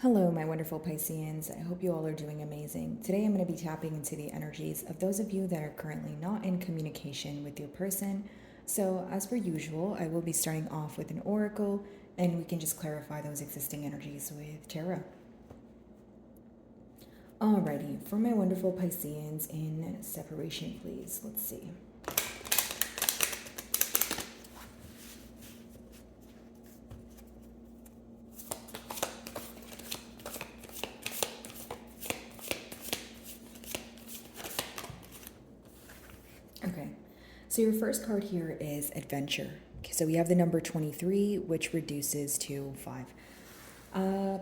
Hello, my wonderful Pisceans. I hope you all are doing amazing. Today I'm going to be tapping into the energies of those of you that are currently not in communication with your person. So, as per usual, I will be starting off with an oracle and we can just clarify those existing energies with tarot. Alrighty, for my wonderful Pisceans in separation, please. Let's see. Okay, so your first card here is adventure. Okay, so we have the number 23, which reduces to 5.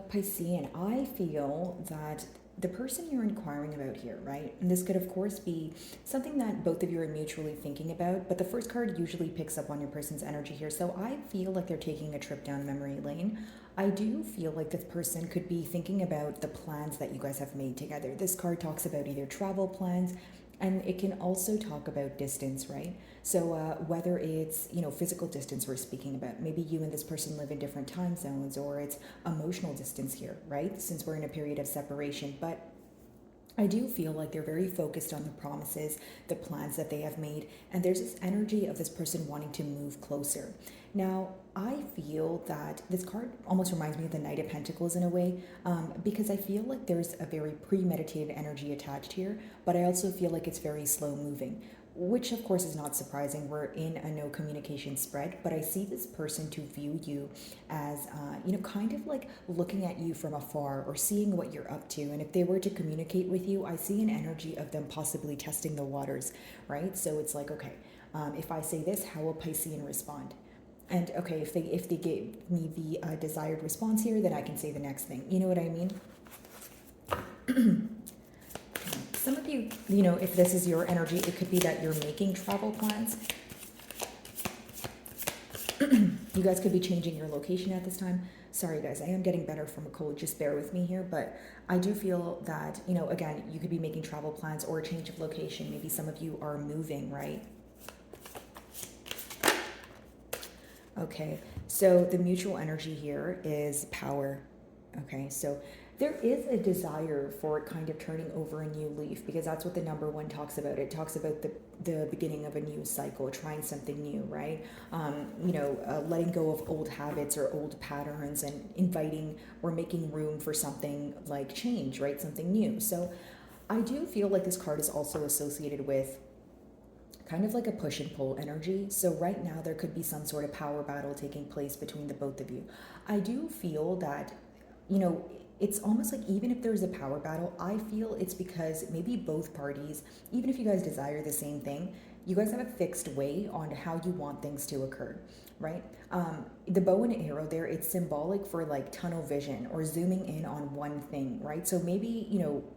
Piscean, I feel that the person you're inquiring about here, right? And this could, of course, be something that both of you are mutually thinking about, but the first card usually picks up on your person's energy here. So I feel like they're taking a trip down memory lane. I do feel like this person could be thinking about the plans that you guys have made together. This card talks about either travel plans, and it can also talk about distance, right? So whether it's physical distance we're speaking about, maybe you and this person live in different time zones, or it's emotional distance here, right? Since we're in a period of separation, but I do feel like they're very focused on the promises, the plans that they have made, and there's this energy of this person wanting to move closer. Now, I feel that this card almost reminds me of the Knight of Pentacles in a way, because I feel like there's a very premeditated energy attached here, but I also feel like it's very slow moving, which of course is not surprising. We're in a no communication spread, but I see this person to view you as, kind of like looking at you from afar or seeing what you're up to. And if they were to communicate with you, I see an energy of them possibly testing the waters, right? So it's like, okay, if I say this, how will Piscean respond? And okay, if they gave me the desired response here, then I can say the next thing. You know what I mean? Some of you, if this is your energy, it could be that you're making travel plans. You guys could be changing your location at this time. Sorry guys, I am getting better from a cold, just bear with me here, but I do feel that, again, you could be making travel plans or a change of location. Maybe some of you are moving, right? Okay, so the mutual energy here is power. Okay, so there is a desire for kind of turning over a new leaf, because that's what the number one talks about. It talks about the beginning of a new cycle, trying something new, right? Letting go of old habits or old patterns and inviting or making room for something like change, right? Something new. So I do feel like this card is also associated with kind of like a push and pull energy. So right now there could be some sort of power battle taking place between the both of you. I do feel that, it's almost like even if there's a power battle, I feel it's because maybe both parties, even if you guys desire the same thing, you guys have a fixed way on how you want things to occur, right? The bow and arrow there, it's symbolic for like tunnel vision or zooming in on one thing, right? So maybe,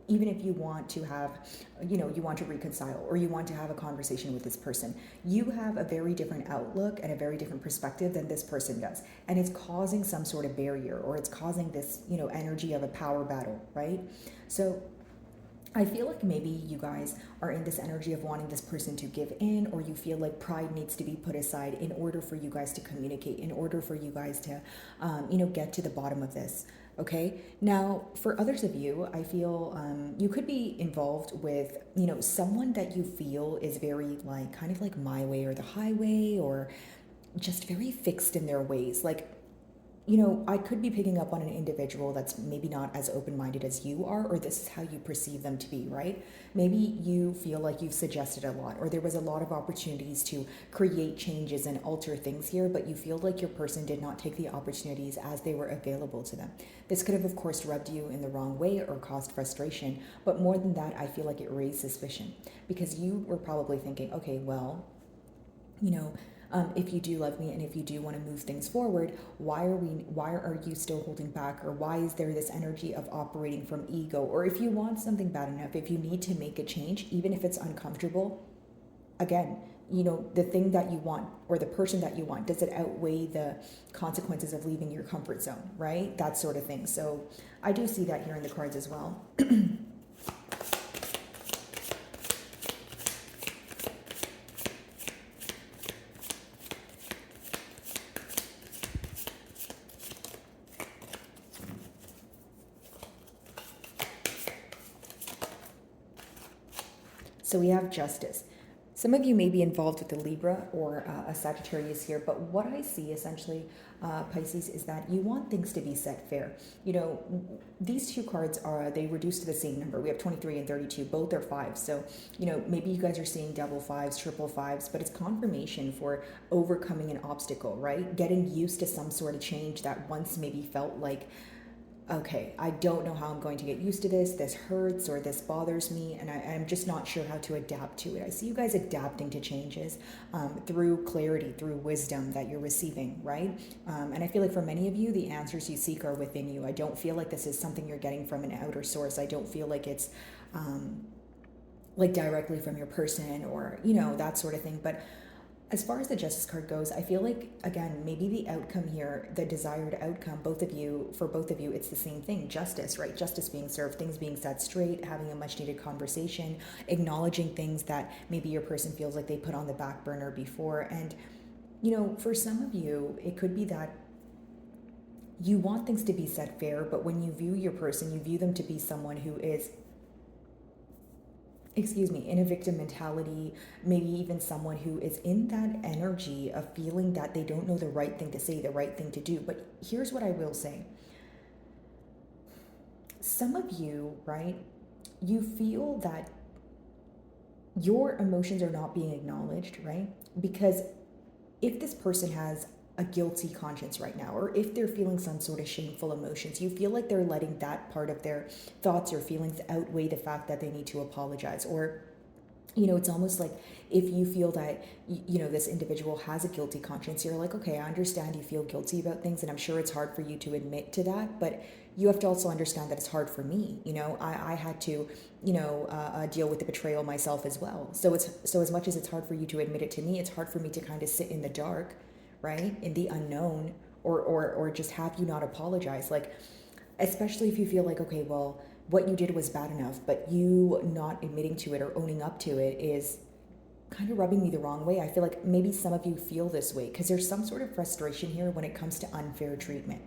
even if you want to have, you want to reconcile or you want to have a conversation with this person, you have a very different outlook and a very different perspective than this person does. And it's causing some sort of barrier, or it's causing this, energy of a power battle, right? So I feel like maybe you guys are in this energy of wanting this person to give in, or you feel like pride needs to be put aside in order for you guys to communicate, in order for you guys to, get to the bottom of this. Okay. Now, for others of you, I feel you could be involved with, someone that you feel is very like kind of like my way or the highway, or just very fixed in their ways. Like, I could be picking up on an individual that's maybe not as open minded as you are, or this is how you perceive them to be, right? Maybe you feel like you've suggested a lot, or there was a lot of opportunities to create changes and alter things here, but you feel like your person did not take the opportunities as they were available to them. This could have, of course, rubbed you in the wrong way or caused frustration, but more than that, I feel like it raised suspicion, because you were probably thinking, okay, well, if you do love me and if you do want to move things forward, why are you still holding back? Or why is there this energy of operating from ego? Or if you want something bad enough, if you need to make a change, even if it's uncomfortable, again, the thing that you want or the person that you want, does it outweigh the consequences of leaving your comfort zone, right? That sort of thing. So I do see that here in the cards as well. So we have Justice. Some of you may be involved with a Libra or a Sagittarius here, but what I see essentially, Pisces, is that you want things to be set fair. You know, these two cards they reduce to the same number. We have 23 and 32, both are fives. So, you know, maybe you guys are seeing double fives, triple fives, but it's confirmation for overcoming an obstacle, right? Getting used to some sort of change that once maybe felt like, okay, I don't know how I'm going to get used to this. This hurts or this bothers me, and I'm just not sure how to adapt to it. I see you guys adapting to changes through clarity, through wisdom that you're receiving, right? And I feel like for many of you, the answers you seek are within you. I don't feel like this is something you're getting from an outer source. I don't feel like it's like directly from your person or, you know, that sort of thing. But as far as the Justice card goes, I feel like, again, maybe the outcome here, the desired outcome, for both of you, it's the same thing. Justice, right? Justice being served, things being set straight, having a much needed conversation, acknowledging things that maybe your person feels like they put on the back burner before. And, you know, for some of you, it could be that you want things to be set fair, but when you view your person, you view them to be someone who is, in a victim mentality, maybe even someone who is in that energy of feeling that they don't know the right thing to say, the right thing to do. But here's what I will say. Some of you, right, you feel that your emotions are not being acknowledged, right? Because if this person has a guilty conscience right now, or if they're feeling some sort of shameful emotions, you feel like they're letting that part of their thoughts or feelings outweigh the fact that they need to apologize. Or, you know, it's almost like if you feel that, you know, this individual has a guilty conscience, you're like, okay, I understand you feel guilty about things, and I'm sure it's hard for you to admit to that, but you have to also understand that it's hard for me. You know, I had to, you know, deal with the betrayal myself as well. So as much as it's hard for you to admit it to me, it's hard for me to kind of sit in the dark, right, in the unknown, or just have you not apologize. Like, especially if you feel like, okay, well, what you did was bad enough, but you not admitting to it or owning up to it is kind of rubbing me the wrong way. I feel like maybe some of you feel this way because there's some sort of frustration here when it comes to unfair treatment.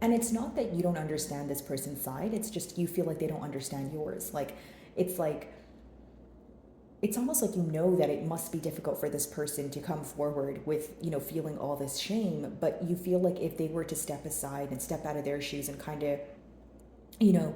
And it's not that you don't understand this person's side, it's just you feel like they don't understand yours. It's almost like you know that it must be difficult for this person to come forward with, you know, feeling all this shame, but you feel like if they were to step aside and step out of their shoes and kind of, you know,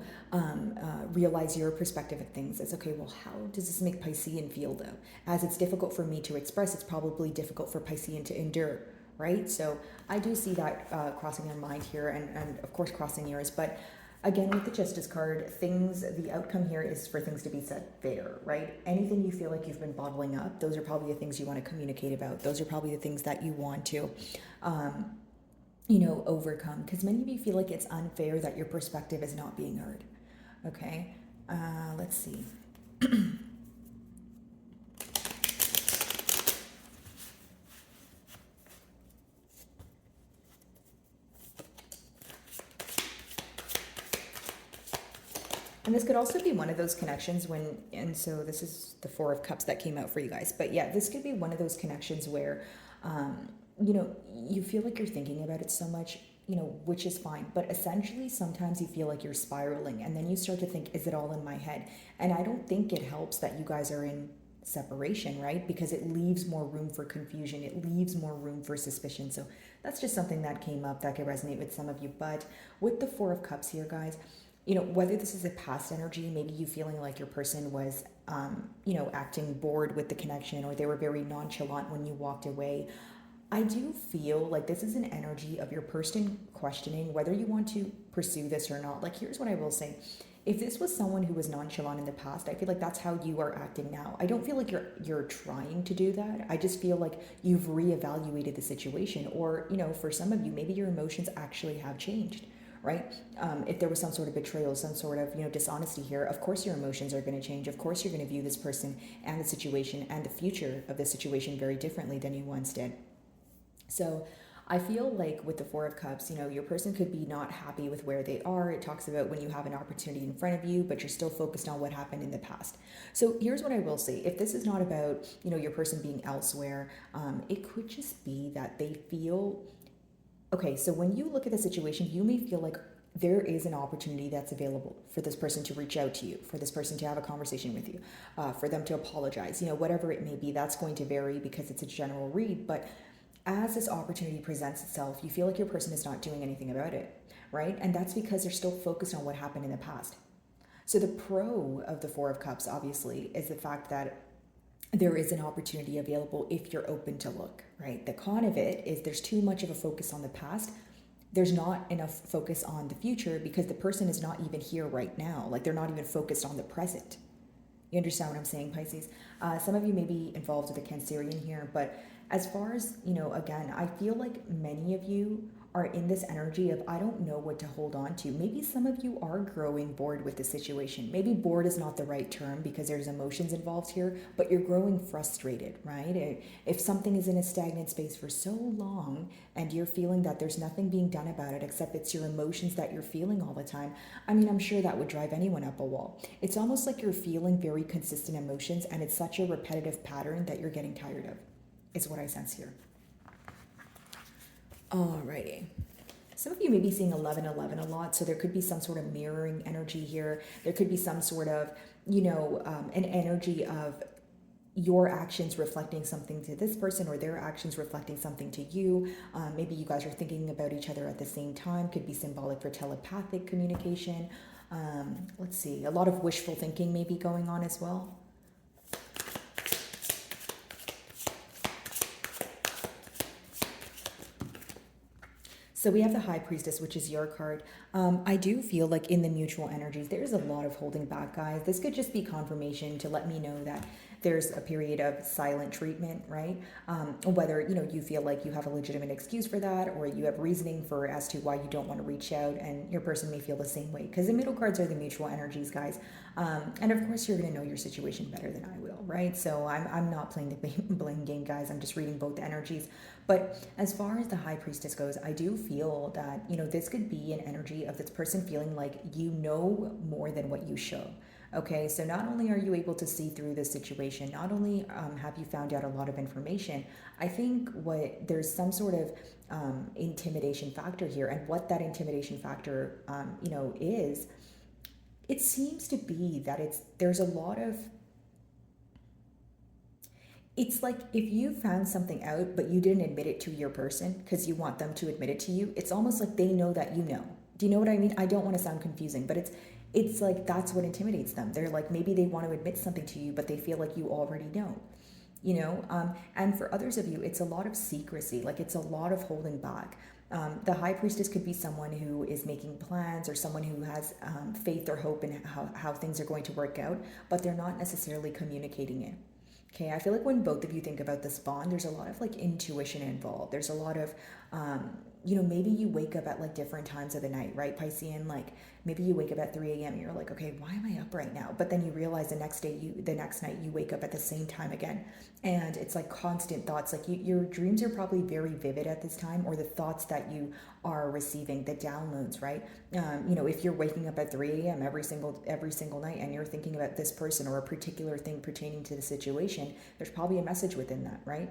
realize your perspective of things, it's okay, well, how does this make Piscean feel though? As it's difficult for me to express, it's probably difficult for Piscean to endure, right? So I do see that crossing your mind here, and of course crossing yours, but again, with the Justice card, the outcome here is for things to be set fair, right? Anything you feel like you've been bottling up, those are probably the things you want to communicate about. Those are probably the things that you want to, you know, overcome. Because many of you feel like it's unfair that your perspective is not being heard. Okay, let's see. And this could also be one of those connections and so this is the Four of Cups that came out for you guys. But yeah, this could be one of those connections where, you know, you feel like you're thinking about it so much, you know, which is fine. But essentially, sometimes you feel like you're spiraling, and then you start to think, is it all in my head? And I don't think it helps that you guys are in separation, right? Because it leaves more room for confusion. It leaves more room for suspicion. So that's just something that came up that could resonate with some of you. But with the Four of Cups here, guys, you know, whether this is a past energy, maybe you feeling like your person was, you know, acting bored with the connection, or they were very nonchalant when you walked away. I do feel like this is an energy of your person questioning whether you want to pursue this or not. Like, here's what I will say. If this was someone who was nonchalant in the past, I feel like that's how you are acting now. I don't feel like you're trying to do that. I just feel like you've reevaluated the situation, or, you know, for some of you, maybe your emotions actually have changed, right? If there was some sort of betrayal, some sort of, you know, dishonesty here, of course your emotions are going to change. Of course you're going to view this person and the situation and the future of the situation very differently than you once did. So I feel like with the Four of Cups, you know, your person could be not happy with where they are. It talks about when you have an opportunity in front of you, but you're still focused on what happened in the past. So here's what I will say. If this is not about, you know, your person being elsewhere, it could just be that they feel, okay, so when you look at the situation, you may feel like there is an opportunity that's available for this person to reach out to you, for this person to have a conversation with you, for them to apologize, whatever it may be. That's going to vary because it's a general read. But as this opportunity presents itself, you feel like your person is not doing anything about it, right? And that's because they're still focused on what happened in the past. So the pro of the Four of Cups, obviously, is the fact that there is an opportunity available if you're open to look, right? The con of it is there's too much of a focus on the past. There's not enough focus on the future because the person is not even here right now. Like, they're not even focused on the present. You understand what I'm saying, Pisces? Some of you may be involved with a Cancerian here, but as far as, again, I feel like many of you are in this energy of, I don't know what to hold on to. Maybe some of you are growing bored with the situation. Maybe bored is not the right term because there's emotions involved here, but you're growing frustrated, right? If something is in a stagnant space for so long and you're feeling that there's nothing being done about it except it's your emotions that you're feeling all the time, I mean, I'm sure that would drive anyone up a wall. It's almost like you're feeling very consistent emotions and it's such a repetitive pattern that you're getting tired of, is what I sense here. Alrighty. Some of you may be seeing 1111 a lot, so there could be some sort of mirroring energy here. There could be some sort of, an energy of your actions reflecting something to this person or their actions reflecting something to you. Maybe you guys are thinking about each other at the same time. Could be symbolic for telepathic communication. Let's see, a lot of wishful thinking may be going on as well. So we have the High Priestess, which is your card. I do feel like in the mutual energies, there's a lot of holding back, guys. This could just be confirmation to let me know that there's a period of silent treatment, right? Whether, you feel like you have a legitimate excuse for that or you have reasoning for as to why you don't want to reach out, and your person may feel the same way. Because the middle cards are the mutual energies, guys. And of course, you're going to know your situation better than I will, right? So I'm not playing the blame game, guys. I'm just reading both energies. But as far as the High Priestess goes, I do feel that, this could be an energy of this person feeling like you know more than what you show. Okay, so not only are you able to see through this situation, not only have you found out a lot of information, I think there's some sort of intimidation factor here. And what that intimidation factor, is, it seems to be that there's a lot of, it's like if you found something out, but you didn't admit it to your person because you want them to admit it to you, it's almost like they know that you know. Do you know what I mean? I don't want to sound confusing, but it's like that's what intimidates them. They're like, maybe they want to admit something to you, but they feel like you already know. And for others of you, it's a lot of secrecy, like it's a lot of holding back. The High Priestess could be someone who is making plans or someone who has faith or hope in how things are going to work out, but they're not necessarily communicating it. Okay, I feel like when both of you think about this bond, there's a lot of like intuition involved. There's a lot of, maybe you wake up at like different times of the night, right, Piscean? Like maybe you wake up at 3 a.m. and you're like, okay, why am I up right now? But then you realize the next night you wake up at the same time again. And it's like constant thoughts. Like your dreams are probably very vivid at this time, or the thoughts that you are receiving, the downloads, right? If you're waking up at 3 a.m. every single night and you're thinking about this person or a particular thing pertaining to the situation, there's probably a message within that, right?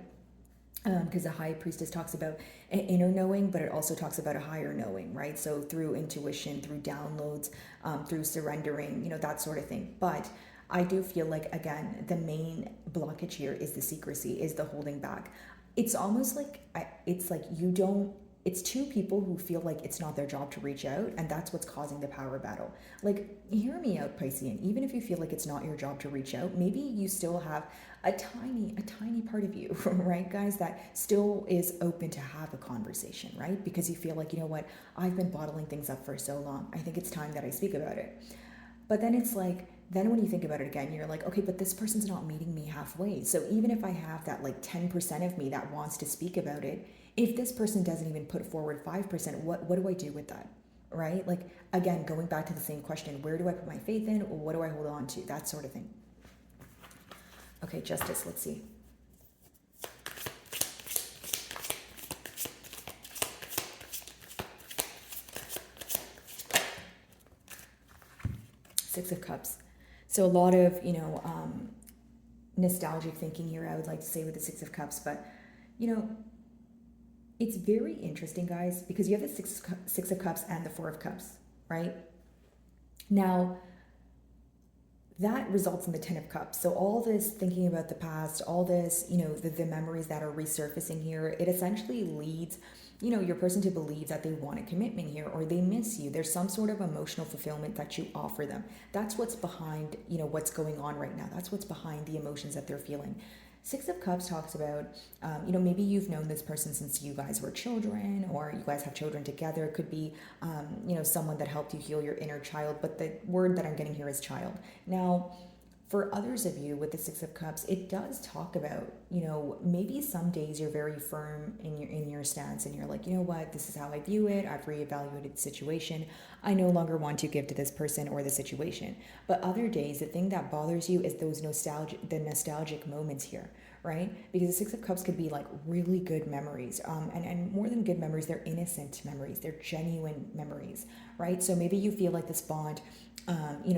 Because the High Priestess talks about an inner knowing, but it also talks about a higher knowing, right? So through intuition, through downloads, through surrendering, that sort of thing. But I do feel like, again, the main blockage here is the secrecy, is the holding back. It's almost like, it's two people who feel like it's not their job to reach out, and that's what's causing the power battle. Like, hear me out, Piscean. Even if you feel like it's not your job to reach out, maybe you still have a tiny part of you, right, guys, that still is open to have a conversation, right? Because you feel like, you know what, I've been bottling things up for so long. I think it's time that I speak about it. But then it's like, then when you think about it again, you're like, okay, but this person's not meeting me halfway. So even if I have that like 10% of me that wants to speak about it, if this person doesn't even put forward 5%, what do I do with that? Right? Like, again, going back to the same question, where do I put my faith in? Or what do I hold on to? That sort of thing. Okay, Justice, let's see. Six of Cups. So a lot of, nostalgic thinking here, I would like to say, with the Six of Cups. But, it's very interesting, guys, because you have the Six of Cups and the Four of Cups. right? Now, that results in the Ten of Cups. So all this thinking about the past, all this, the memories that are resurfacing here, it essentially leads, your person to believe that they want a commitment here, or they miss you. There's some sort of emotional fulfillment that you offer them. That's what's behind, what's going on right now. That's what's behind the emotions that they're feeling. Six of Cups talks about, maybe you've known this person since you guys were children, or you guys have children together. It could be, someone that helped you heal your inner child, but the word that I'm getting here is child. Now, for others of you with the Six of Cups, it does talk about, maybe some days you're very firm in your stance, and you're like, you know what, this is how I view it. I've reevaluated the situation. I no longer want to give to this person or the situation. But other days, the thing that bothers you is the nostalgic moments here, right? Because the Six of Cups could be like really good memories, and more than good memories, they're innocent memories. They're genuine memories, right? So maybe you feel like this bond.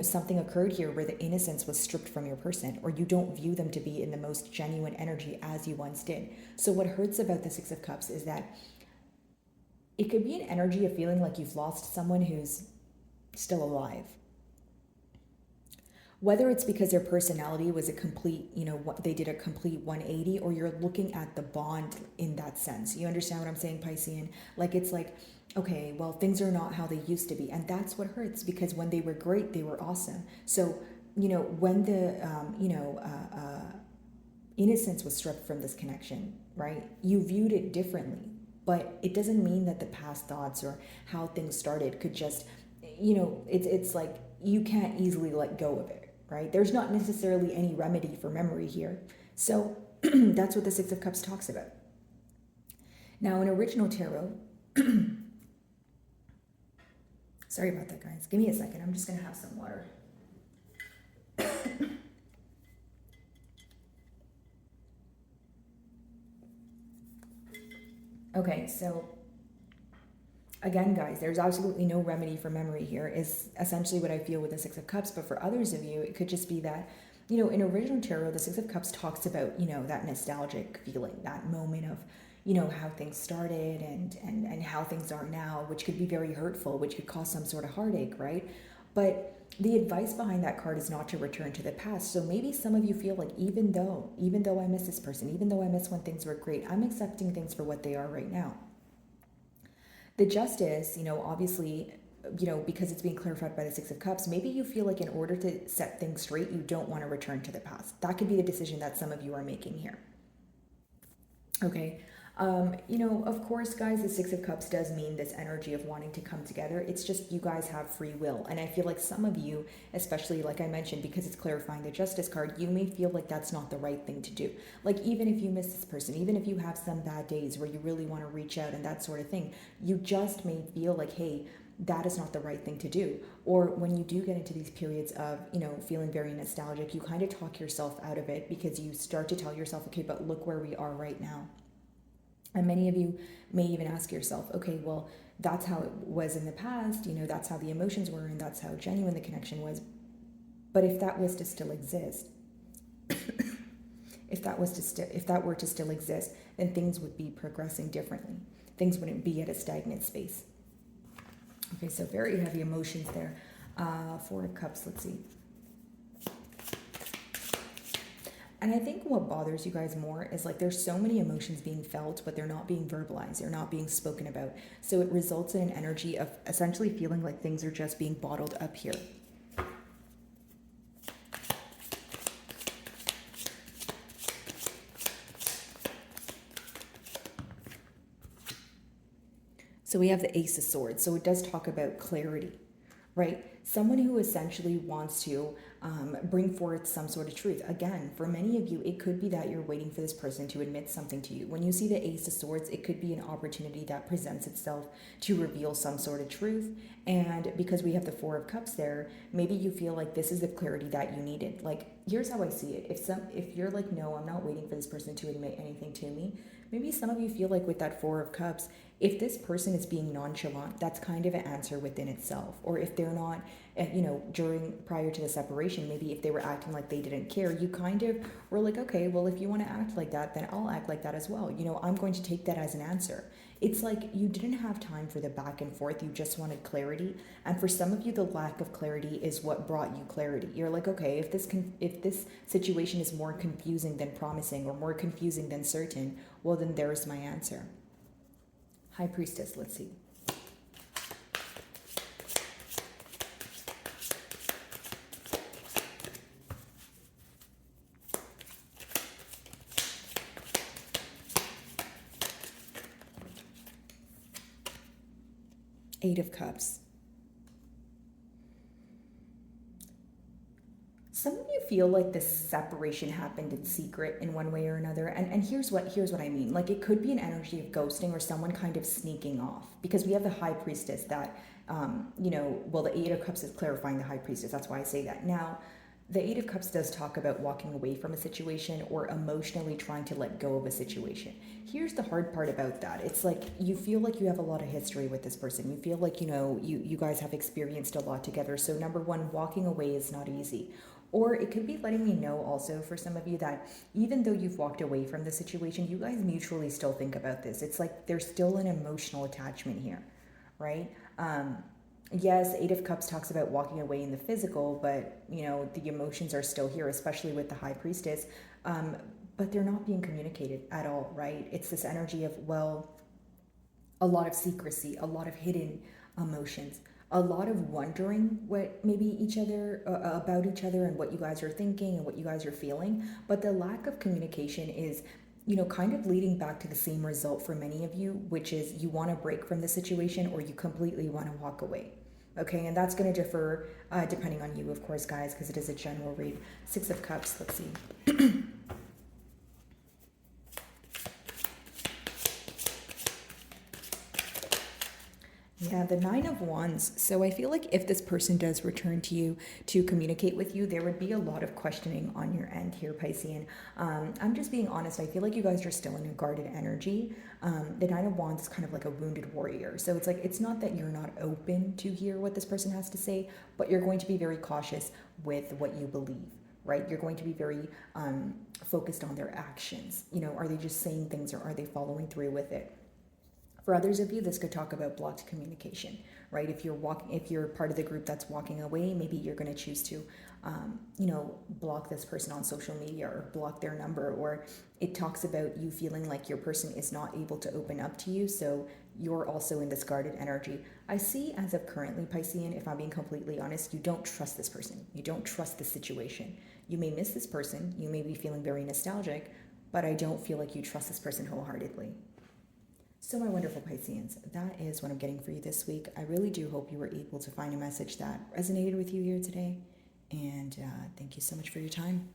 Something occurred here where the innocence was stripped from your person, or you don't view them to be in the most genuine energy as you once did. So what hurts about the Six of Cups is that it could be an energy of feeling like you've lost someone who's still alive. Whether it's because their personality was a complete, they did a complete 180, or you're looking at the bond in that sense. You understand what I'm saying, Piscean? Like, it's like, okay, well, things are not how they used to be. And that's what hurts, because when they were great, they were awesome. So, when the, innocence was stripped from this connection, right? You viewed it differently, but it doesn't mean that the past thoughts or how things started could just, it's like you can't easily let go of it, right? There's not necessarily any remedy for memory here. So that's what the Six of Cups talks about. Now, in original tarot, sorry about that, guys. Give me a second. I'm just going to have some water. Okay, so again, guys, there's absolutely no remedy for memory here, is essentially what I feel with the Six of Cups. But for others of you, it could just be that, in original tarot, the Six of Cups talks about, that nostalgic feeling, that moment of, how things started and how things are now, which could be very hurtful, which could cause some sort of heartache, right? But the advice behind that card is not to return to the past. So maybe some of you feel like, even though I miss this person, even though I miss when things were great, I'm accepting things for what they are right now. The Justice, obviously, because it's being clarified by the Six of Cups, maybe you feel like in order to set things straight, you don't want to return to the past. That could be the decision that some of you are making here. Okay. Of course, guys, the Six of Cups does mean this energy of wanting to come together. It's just you guys have free will. And I feel like some of you, especially like I mentioned, because it's clarifying the Justice card, you may feel like that's not the right thing to do. Like, even if you miss this person, even if you have some bad days where you really want to reach out and that sort of thing, you just may feel like, hey, that is not the right thing to do. Or when you do get into these periods of, feeling very nostalgic, you kind of talk yourself out of it, because you start to tell yourself, okay, but look where we are right now. And many of you may even ask yourself, okay, well, that's how it was in the past, that's how the emotions were, and that's how genuine the connection was. But if that was to still exist, if that were to still exist, then things would be progressing differently. Things wouldn't be at a stagnant space. Okay, so very heavy emotions there. Four of Cups, let's see. And I think what bothers you guys more is, like, there's so many emotions being felt, but they're not being verbalized. They're not being spoken about. So it results in an energy of essentially feeling like things are just being bottled up here. So we have the Ace of Swords. So it does talk about clarity, right? Someone who essentially wants to bring forth some sort of truth. Again, for many of you, it could be that you're waiting for this person to admit something to you. When you see the Ace of Swords, it could be an opportunity that presents itself to reveal some sort of truth. And because we have the Four of Cups there, maybe you feel like this is the clarity that you needed. Like, here's how I see it. If you're like, no, I'm not waiting for this person to admit anything to me, maybe some of you feel like with that Four of Cups, if this person is being nonchalant, that's kind of an answer within itself. Or if they're not, prior to the separation, maybe if they were acting like they didn't care, you kind of were like, okay, well, if you want to act like that, then I'll act like that as well. I'm going to take that as an answer. It's like you didn't have time for the back and forth. You just wanted clarity. And for some of you, the lack of clarity is what brought you clarity. You're like, okay, if this situation is more confusing than promising or more confusing than certain, well, then there's my answer. High Priestess, let's see. Eight of Cups. Some of you feel like this separation happened in secret in one way or another. And here's what I mean. Like, it could be an energy of ghosting or someone kind of sneaking off. Because we have the High Priestess that, well, the Eight of Cups is clarifying the High Priestess. That's why I say that. Now, the Eight of Cups does talk about walking away from a situation or emotionally trying to let go of a situation. Here's the hard part about that. It's like you feel like you have a lot of history with this person. You feel like, you guys have experienced a lot together. So number one, walking away is not easy. Or it could be letting me know also for some of you that even though you've walked away from the situation, you guys mutually still think about this. It's like there's still an emotional attachment here, right? Yes, Eight of Cups talks about walking away in the physical, but the emotions are still here, especially with the High Priestess. But they're not being communicated at all, right? It's this energy of, well, a lot of secrecy, a lot of hidden emotions, a lot of wondering what maybe each other about each other and what you guys are thinking and what you guys are feeling. But the lack of communication is kind of leading back to the same result for many of you, which is you want to break from the situation or you completely want to walk away. Okay, and that's going to differ depending on you, of course, guys, because it is a general read. Six of Cups, let's see. Yeah, the Nine of Wands. So I feel like if this person does return to you to communicate with you, there would be a lot of questioning on your end here, Piscean. I'm just being honest. I feel like you guys are still in a guarded energy. The Nine of Wands is kind of like a wounded warrior. So it's like, it's not that you're not open to hear what this person has to say, but you're going to be very cautious with what you believe. Right? You're going to be very focused on their actions. Are they just saying things or are they following through with it? For others of you, this could talk about blocked communication, right? If you're part of the group that's walking away, maybe you're going to choose to, block this person on social media or block their number, or it talks about you feeling like your person is not able to open up to you, so you're also in this guarded energy. I see as of currently, Piscean, if I'm being completely honest, you don't trust this person. You don't trust the situation. You may miss this person. You may be feeling very nostalgic, but I don't feel like you trust this person wholeheartedly. So my wonderful Pisceans, that is what I'm getting for you this week. I really do hope you were able to find a message that resonated with you here today. And thank you so much for your time.